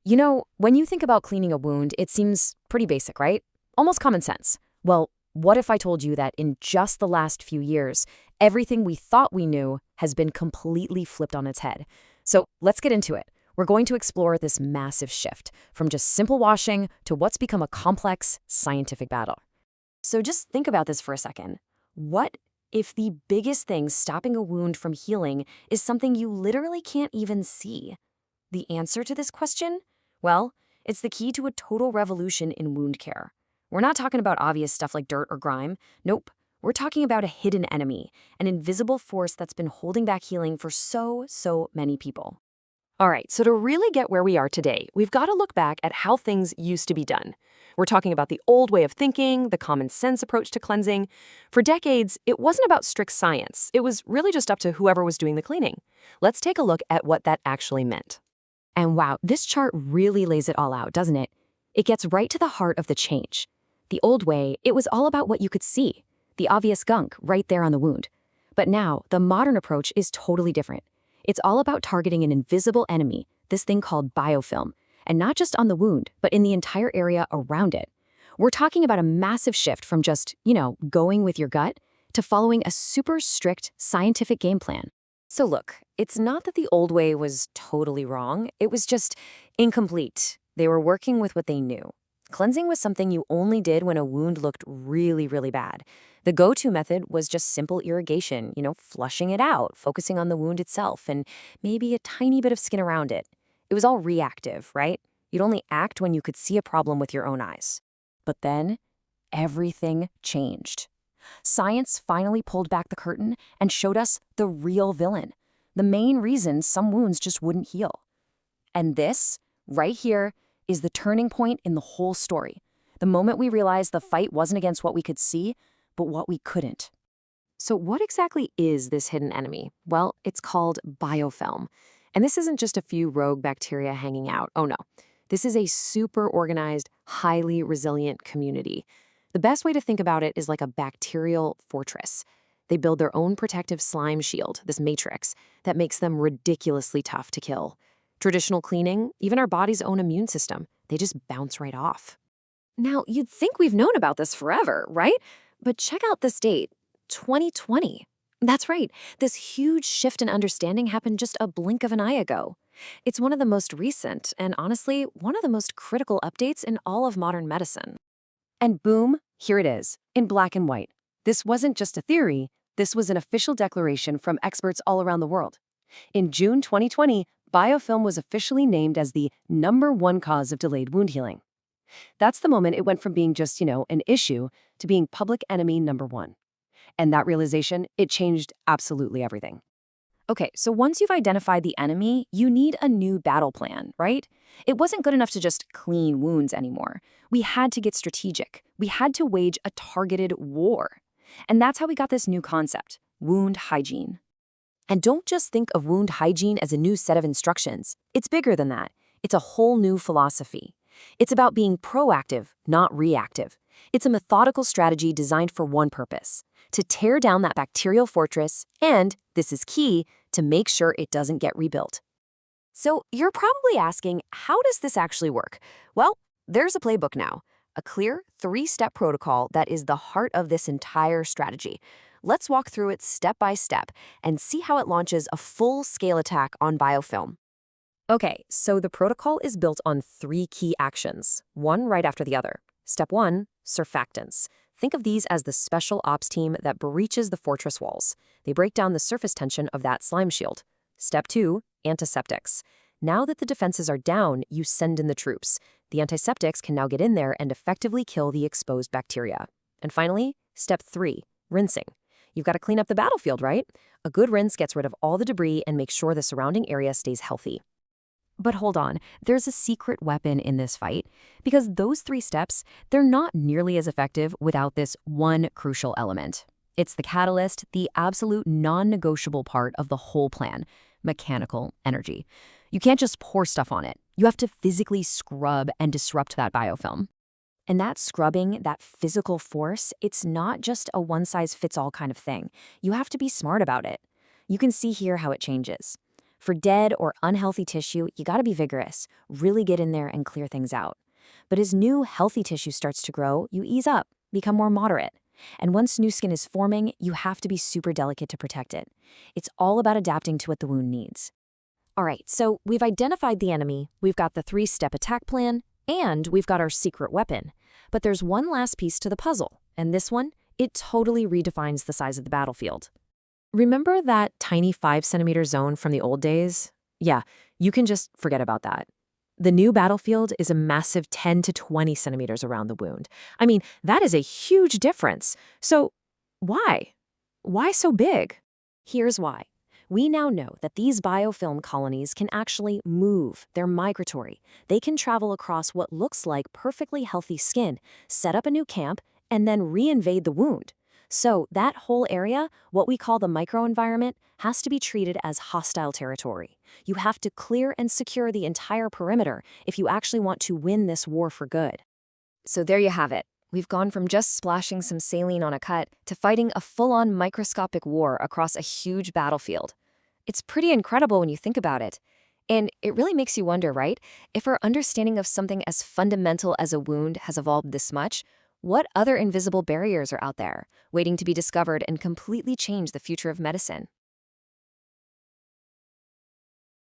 You know, when you think about cleaning a wound, it seems pretty basic, right? Almost common sense. Well, what if I told you that in just the last few years, everything we thought we knew has been completely flipped on its head? So let's get into it. We're going to explore this massive shift from just simple washing to what's become a complex scientific battle. So just think about this for a second. What if the biggest thing stopping a wound from healing is something you literally can't even see? The answer to this question? Well, it's the key to a total revolution in wound care. We're not talking about obvious stuff like dirt or grime. Nope. We're talking about a hidden enemy, an invisible force that's been holding back healing for so many people. All right, so to really get where we are today, we've got to look back at how things used to be done. We're talking about the old way of thinking, the common sense approach to cleansing. For decades, it wasn't about strict science. It was really just up to whoever was doing the cleaning. Let's take a look at what that actually meant. And wow, this chart really lays it all out, doesn't it? It gets right to the heart of the change. The old way, it was all about what you could see, the obvious gunk right there on the wound. But now, the modern approach is totally different. It's all about targeting an invisible enemy, this thing called biofilm, and not just on the wound, but in the entire area around it. We're talking about a massive shift from just, going with your gut to following a super strict scientific game plan. So look, it's not that the old way was totally wrong. It was just incomplete. They were working with what they knew. Cleansing was something you only did when a wound looked really bad. The go-to method was just simple irrigation, flushing it out, focusing on the wound itself, and maybe a tiny bit of skin around it. It was all reactive, right? You'd only act when you could see a problem with your own eyes. But then, everything changed. Science finally pulled back the curtain and showed us the real villain, the main reason some wounds just wouldn't heal. And this, right here, is the turning point in the whole story. The moment we realized the fight wasn't against what we could see, but what we couldn't. So what exactly is this hidden enemy? Well, it's called biofilm. And this isn't just a few rogue bacteria hanging out. Oh no. This is a super organized, highly resilient community. The best way to think about it is like a bacterial fortress. They build their own protective slime shield, this matrix, that makes them ridiculously tough to kill. Traditional cleaning, even our body's own immune system, they just bounce right off. Now, you'd think we've known about this forever, right? But check out this date, 2020. That's right, this huge shift in understanding happened just a blink of an eye ago. It's one of the most recent, and honestly, one of the most critical updates in all of modern medicine. And boom, here it is, in black and white. This wasn't just a theory, this was an official declaration from experts all around the world. In June 2020, biofilm was officially named as the #1 cause of delayed wound healing. That's the moment it went from being just, an issue to being public enemy #1. And that realization, it changed absolutely everything. Okay, so once you've identified the enemy, you need a new battle plan, right? It wasn't good enough to just clean wounds anymore. We had to get strategic. We had to wage a targeted war. And that's how we got this new concept, wound hygiene. And don't just think of wound hygiene as a new set of instructions. It's bigger than that. It's a whole new philosophy. It's about being proactive, not reactive. It's a methodical strategy designed for one purpose, to tear down that bacterial fortress and, this is key, to make sure it doesn't get rebuilt. So you're probably asking, how does this actually work? Well, there's a playbook now, a clear 3-step protocol that is the heart of this entire strategy. Let's walk through it step by step and see how it launches a full-scale attack on biofilm. Okay, so the protocol is built on 3 key actions, one right after the other. Step 1, surfactants. Think of these as the special ops team that breaches the fortress walls. They break down the surface tension of that slime shield. Step 2, antiseptics. Now that the defenses are down, you send in the troops. The antiseptics can now get in there and effectively kill the exposed bacteria. And finally, step 3, rinsing. You've got to clean up the battlefield, right? A good rinse gets rid of all the debris and makes sure the surrounding area stays healthy. But hold on, there's a secret weapon in this fight, because those 3 steps, they're not nearly as effective without this one crucial element. It's the catalyst, the absolute non-negotiable part of the whole plan, mechanical energy. You can't just pour stuff on it. You have to physically scrub and disrupt that biofilm. And that scrubbing, that physical force, it's not just a one-size-fits-all kind of thing. You have to be smart about it. You can see here how it changes. For dead or unhealthy tissue, you gotta be vigorous, really get in there and clear things out. But as new, healthy tissue starts to grow, you ease up, become more moderate. And once new skin is forming, you have to be super delicate to protect it. It's all about adapting to what the wound needs. All right, so we've identified the enemy, we've got the 3-step attack plan, and we've got our secret weapon. But there's one last piece to the puzzle, and this one, it totally redefines the size of the battlefield. Remember that tiny 5-centimeter zone from the old days? Yeah, you can just forget about that. The new battlefield is a massive 10 to 20 centimeters around the wound. I mean, that is a huge difference. So why? Why so big? Here's why. We now know that these biofilm colonies can actually move. They're migratory. They can travel across what looks like perfectly healthy skin, set up a new camp, and then reinvade the wound. So that whole area, what we call the microenvironment, has to be treated as hostile territory. You have to clear and secure the entire perimeter if you actually want to win this war for good. So there you have it. We've gone from just splashing some saline on a cut to fighting a full-on microscopic war across a huge battlefield. It's pretty incredible when you think about it. And it really makes you wonder, right? If our understanding of something as fundamental as a wound has evolved this much, what other invisible barriers are out there, waiting to be discovered and completely change the future of medicine?